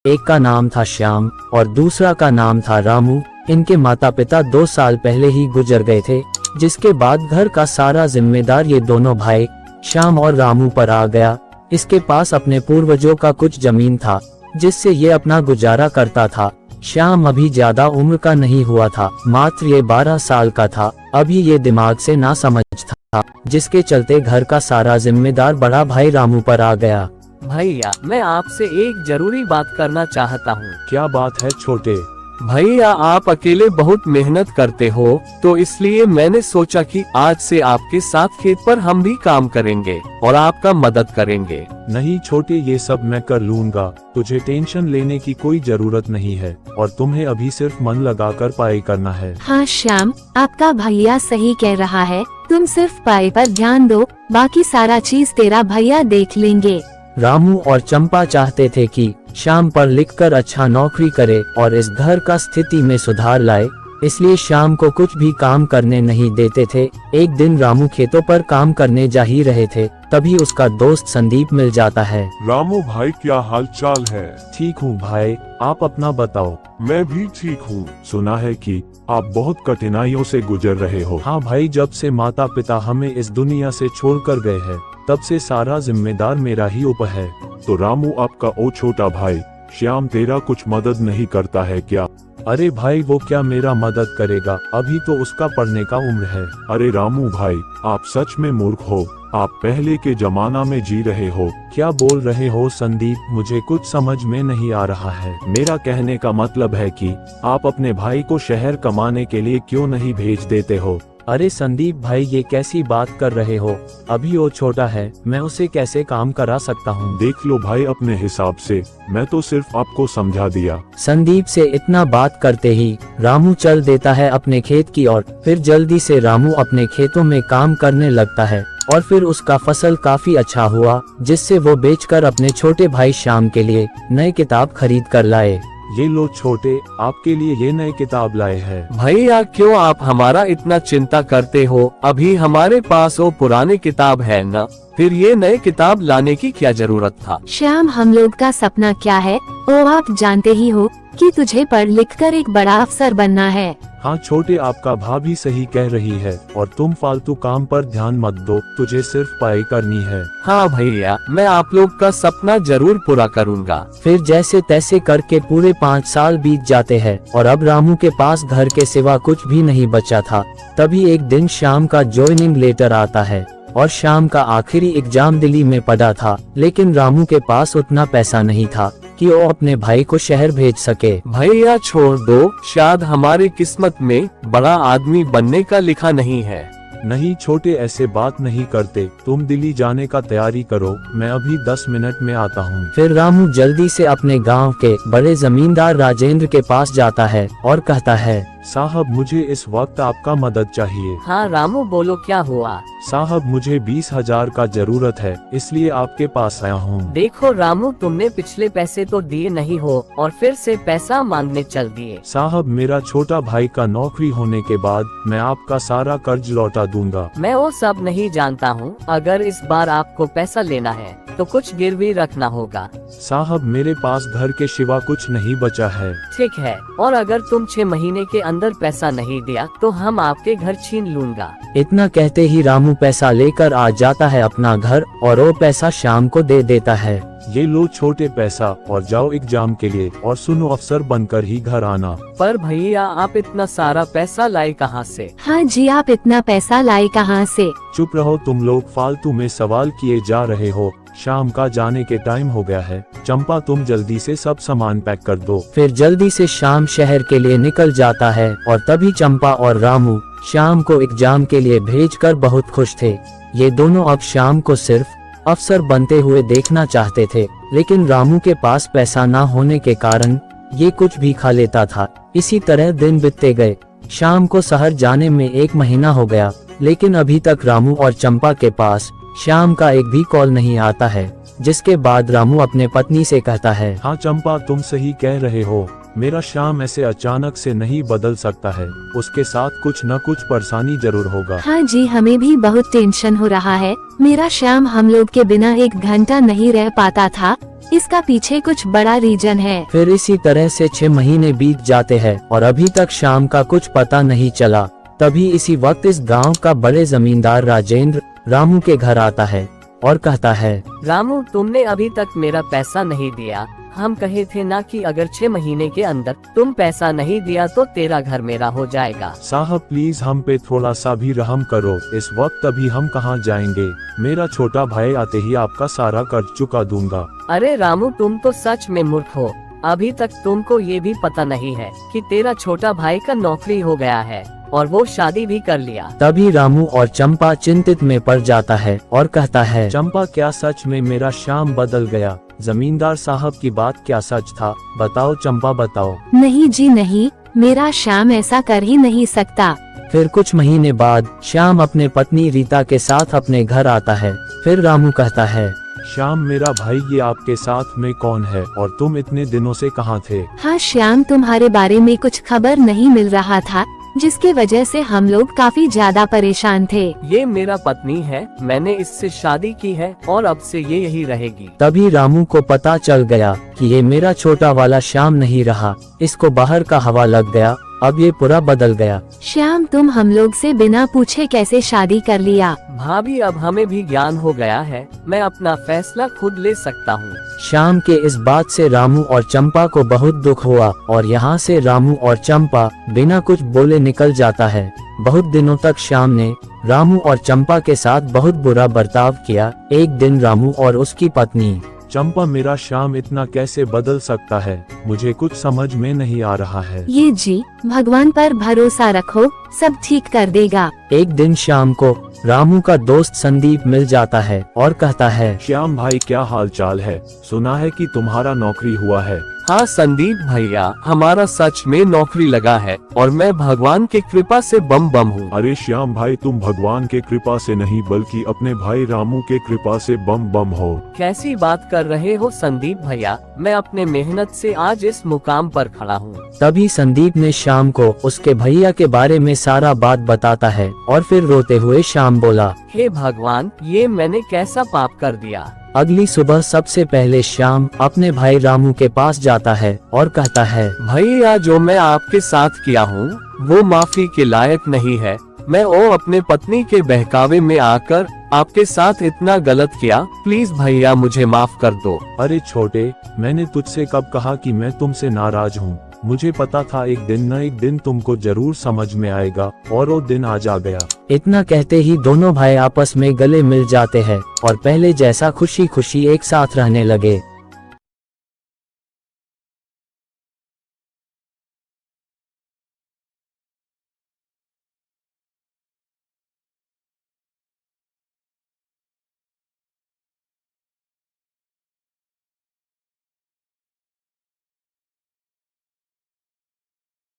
एक का नाम था श्याम और दूसरा का नाम था रामू। इनके माता पिता 2 साल पहले ही गुजर गए थे, जिसके बाद घर का सारा जिम्मेदार ये दोनों भाई श्याम और रामू पर आ गया। इसके पास अपने पूर्वजों का कुछ जमीन था, जिससे ये अपना गुजारा करता था। श्याम अभी ज्यादा उम्र का नहीं हुआ था, मात्र ये 12 साल का था। अभी ये दिमाग से ना समझ था, जिसके चलते घर का सारा जिम्मेदार बड़ा भाई रामू पर आ गया। भैया, मैं आपसे एक जरूरी बात करना चाहता हूँ। क्या बात है छोटे? भैया, आप अकेले बहुत मेहनत करते हो, तो इसलिए मैंने सोचा कि आज से आपके साथ खेत पर हम भी काम करेंगे और आपका मदद करेंगे। नहीं छोटे, ये सब मैं कर लूंगा। तुझे टेंशन लेने की कोई जरूरत नहीं है और तुम्हें अभी सिर्फ मन लगाकर पढ़ाई करना है। हाँ श्याम, आपका भैया सही कह रहा है। तुम सिर्फ पढ़ाई पर ध्यान दो, बाकी सारा चीज तेरा भैया देख लेंगे। रामू और चंपा चाहते थे कि श्याम पढ़ लिखकर अच्छा नौकरी करे और इस घर का स्थिति में सुधार लाए, इसलिए श्याम को कुछ भी काम करने नहीं देते थे। एक दिन रामू खेतों पर काम करने जा ही रहे थे, तभी उसका दोस्त संदीप मिल जाता है। रामू भाई, क्या हाल चाल है? ठीक हूँ भाई, आप अपना बताओ। मैं भी ठीक हूँ। सुना है कि आप बहुत कठिनाइयों से गुजर रहे हो। हाँ भाई, जब से माता पिता हमें इस दुनिया से छोड़कर गए हैं, तब से सारा जिम्मेदार मेरा ही ऊपर है। तो रामू, आपका ओ छोटा भाई श्याम तेरा कुछ मदद नहीं करता है क्या? अरे भाई, वो क्या मेरा मदद करेगा? अभी तो उसका पढ़ने का उम्र है। अरे रामू भाई, आप सच में मूर्ख हो। आप पहले के जमाना में जी रहे हो। क्या बोल रहे हो संदीप? मुझे कुछ समझ में नहीं आ रहा है। मेरा कहने का मतलब है कि आप अपने भाई को शहर कमाने के लिए क्यों नहीं भेज देते हो? अरे संदीप भाई, ये कैसी बात कर रहे हो? अभी वो छोटा है, मैं उसे कैसे काम करा सकता हूँ? देख लो भाई अपने हिसाब से, मैं तो सिर्फ आपको समझा दिया। संदीप से इतना बात करते ही रामू चल देता है अपने खेत की ओर। फिर जल्दी से रामू अपने खेतों में काम करने लगता है और फिर उसका फसल काफी अच्छा हुआ, जिससे वो बेचकर अपने छोटे भाई श्याम के लिए नई किताब खरीद कर लाए। ये लो छोटे, आपके लिए ये नई किताब लाए हैं। भैया, क्यों आप हमारा इतना चिंता करते हो? अभी हमारे पास वो पुरानी किताब है ना, फिर ये नई किताब लाने की क्या जरूरत था? श्याम, हम लोग का सपना क्या है वो आप जानते ही हो कि तुझे पढ़ लिख कर एक बड़ा अफसर बनना है। हाँ छोटे, आपका भाभी सही कह रही है और तुम फालतू काम पर ध्यान मत दो, तुझे सिर्फ पढ़ाई करनी है। हाँ भैया, मैं आप लोग का सपना जरूर पूरा करूँगा। फिर जैसे तैसे करके पूरे 5 साल बीत जाते हैं और अब रामू के पास घर के सिवा कुछ भी नहीं बचा था। तभी एक दिन श्याम का ज्वाइनिंग लेटर आता है और श्याम का आखिरी एग्जाम दिल्ली में पड़ा था, लेकिन रामू के पास उतना पैसा नहीं था कि वो अपने भाई को शहर भेज सके। भैया छोड़ दो, शायद हमारी किस्मत में बड़ा आदमी बनने का लिखा नहीं है। नहीं छोटे, ऐसे बात नहीं करते। तुम दिल्ली जाने का तैयारी करो, मैं अभी 10 मिनट में आता हूँ। फिर रामू जल्दी से अपने गांव के बड़े जमींदार राजेंद्र के पास जाता है और कहता है, साहब मुझे इस वक्त आपका मदद चाहिए। हाँ रामू, बोलो क्या हुआ? साहब मुझे 20,000 का जरूरत है, इसलिए आपके पास आया हूँ। देखो रामू, तुमने पिछले पैसे तो दिए नहीं हो और फिर से पैसा मांगने चल दिए। साहब मेरा छोटा भाई का नौकरी होने के बाद मैं आपका सारा कर्ज लौटा दूंगा। मैं वो सब नहीं जानता हूँ। अगर इस बार आपको पैसा लेना है तो कुछ गिरवी रखना होगा। साहब मेरे पास घर के सिवा कुछ नहीं बचा है। ठीक है, और अगर तुम 6 महीने के अंदर पैसा नहीं दिया तो हम आपके घर छीन लूंगा। इतना कहते ही रामू पैसा लेकर आ जाता है अपना घर और वो पैसा श्याम को दे देता है। ये लो छोटे पैसा और जाओ एग्जाम के लिए, और सुनो अफसर बनकर ही घर आना। पर भैया, आप इतना सारा पैसा लाए कहाँ से? हाँ जी, आप इतना पैसा लाए कहाँ से? चुप रहो तुम लोग, फालतू में सवाल किए जा रहे हो। शाम का जाने के टाइम हो गया है। चंपा तुम जल्दी से सब सामान पैक कर दो। फिर जल्दी से श्याम शहर के लिए निकल जाता है और तभी चंपा और रामू श्याम को एग्जाम के लिए भेजकर बहुत खुश थे। ये दोनों अब श्याम को सिर्फ अफसर बनते हुए देखना चाहते थे, लेकिन रामू के पास पैसा ना होने के कारण ये कुछ भी खा लेता था। इसी तरह दिन बीतते गए। शाम को शहर जाने में 1 महीना हो गया, लेकिन अभी तक रामू और चंपा के पास श्याम का एक भी कॉल नहीं आता है। जिसके बाद रामू अपने पत्नी से कहता है, हाँ चंपा तुम सही कह रहे हो, मेरा श्याम ऐसे अचानक से नहीं बदल सकता है, उसके साथ कुछ न कुछ परेशानी जरूर होगा। हाँ जी, हमें भी बहुत टेंशन हो रहा है। मेरा श्याम हम लोग के बिना 1 घंटा नहीं रह पाता था, इसका पीछे कुछ बड़ा रीजन है। फिर इसी तरह से 6 महीने बीत जाते हैं और अभी तक श्याम का कुछ पता नहीं चला। तभी इसी वक्त इस गांव का बड़े जमींदार राजेंद्र रामू के घर आता है और कहता है, रामू, तुमने अभी तक मेरा पैसा नहीं दिया। हम कहे थे ना कि अगर 6 महीने के अंदर तुम पैसा नहीं दिया तो तेरा घर मेरा हो जाएगा। साहब प्लीज हम पे थोड़ा सा भी रहम करो, इस वक्त अभी हम कहाँ जाएंगे। मेरा छोटा भाई आते ही आपका सारा कर्ज चुका दूंगा। अरे रामू, तुम तो सच में मूर्ख हो। अभी तक तुमको ये भी पता नहीं है कि तेरा छोटा भाई का नौकरी हो गया है और वो शादी भी कर लिया। तभी रामू और चंपा चिंतित में पड़ जाता है और कहता है, चंपा क्या सच में मेरा श्याम बदल गया? जमींदार साहब की बात क्या सच था? बताओ चंपा बताओ। नहीं जी नहीं, मेरा श्याम ऐसा कर ही नहीं सकता। फिर कुछ महीने बाद श्याम अपने पत्नी रीता के साथ अपने घर आता है। फिर रामू कहता है, श्याम मेरा भाई, ये आपके साथ में कौन है और तुम इतने दिनों से कहाँ थे? हाँ श्याम, तुम्हारे बारे में कुछ खबर नहीं मिल रहा था, जिसकी वजह से हम लोग काफी ज्यादा परेशान थे। ये मेरा पत्नी है, मैंने इससे शादी की है और अब से ये यही रहेगी। तभी रामू को पता चल गया कि ये मेरा छोटा वाला श्याम नहीं रहा, इसको बाहर का हवा लग गया, अब ये पूरा बदल गया। श्याम, तुम हम लोग से बिना पूछे कैसे शादी कर लिया? भाभी, अब हमें भी ज्ञान हो गया है, मैं अपना फैसला खुद ले सकता हूँ। श्याम के इस बात से रामू और चंपा को बहुत दुख हुआ और यहाँ से रामू और चंपा बिना कुछ बोले निकल जाता है। बहुत दिनों तक श्याम ने रामू और चंपा के साथ बहुत बुरा बर्ताव किया। एक दिन रामू और उसकी पत्नी, चंपा मेरा श्याम इतना कैसे बदल सकता है? मुझे कुछ समझ में नहीं आ रहा है। ये जी, भगवान पर भरोसा रखो, सब ठीक कर देगा। एक दिन शाम को रामू का दोस्त संदीप मिल जाता है और कहता है, श्याम भाई क्या हाल चाल है? सुना है कि तुम्हारा नौकरी हुआ है। हाँ संदीप भैया, हमारा सच में नौकरी लगा है और मैं भगवान के कृपा से बम बम हूँ। अरे श्याम भाई, तुम भगवान के कृपा से नहीं बल्कि अपने भाई रामू के कृपा से बम बम हो। कैसी बात कर रहे हो संदीप भैया, मैं अपने मेहनत से आज इस मुकाम पर खड़ा हूँ। तभी संदीप ने श्याम को उसके भैया के बारे में सारा बात बताता है और फिर रोते हुए श्याम बोला, हे भगवान, ये मैंने कैसा पाप कर दिया। अगली सुबह सबसे पहले श्याम अपने भाई रामू के पास जाता है और कहता है, भैया जो मैं आपके साथ किया हूँ वो माफी के लायक नहीं है। मैं अपने पत्नी के बहकावे में आकर आपके साथ इतना गलत किया, प्लीज भैया मुझे माफ कर दो। अरे छोटे, मैंने तुझसे कब कहा कि मैं तुमसे नाराज हूँ? मुझे पता था एक दिन न एक दिन तुमको जरूर समझ में आएगा और वो दिन आज आ गया। इतना कहते ही दोनों भाई आपस में गले मिल जाते हैं और पहले जैसा खुशी खुशी एक साथ रहने लगे।